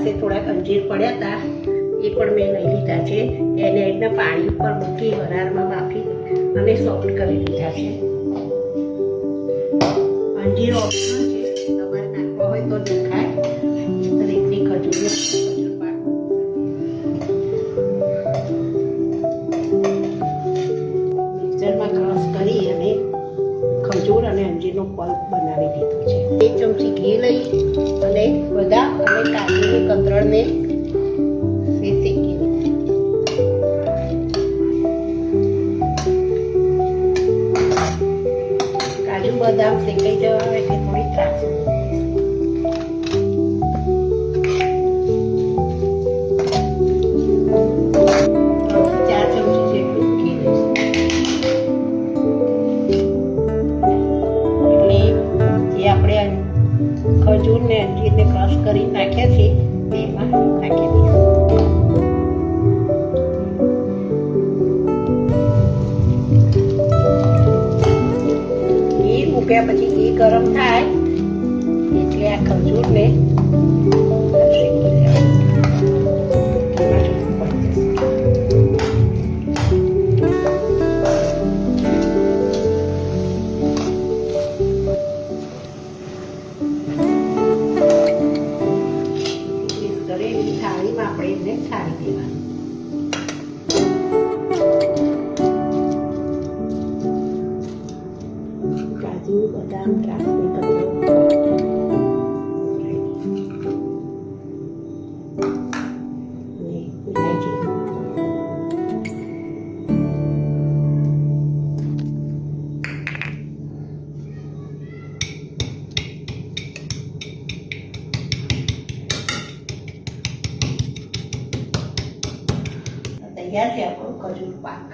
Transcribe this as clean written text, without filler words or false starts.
પાસે થોડાક અંજીર પડ્યા હતા, એ પણ મેં લઈ લીધા છે. એને એકદમ પાણી ઉપર મૂકી વરાળમાં બાફી અને સોફ્ટ કરી લીધા છે. અંજીર ઓપ્શનલ છે, તમારે નાખવા હોય તો નખાય. રીતની ખજૂર પાક મિક્સરમાં ક્રશ કરી અને ખજૂર અને અંજીરનો પલ્પ બનાવી દીધો છે. 1 ચમચી ઘી લઈ અને બદામ અને કાજુની કતરણને શેકી કાજુ બદામ શેકાઈ જવા એટલે થોડી ત્રાસ 4 ચમચી જેટલું ઘી લઈશું. જે આપણે ખજૂર ને અંજીરને ક્રશ કરી નાખ્યા છે તેમાં નાખી દઈશું. ઘી મૂક્યા પછી ઘી ગરમ થાય એટલે આ ખજૂરને શેકી લેવાનું. કરેલી થાળીમાં આપણે એને છાડી દેવાનું. કાજુ બદામ દ્રાક્ષની કતરણ અને ઇલાયચી તૈયાર છે આપણો ખજૂર પાક.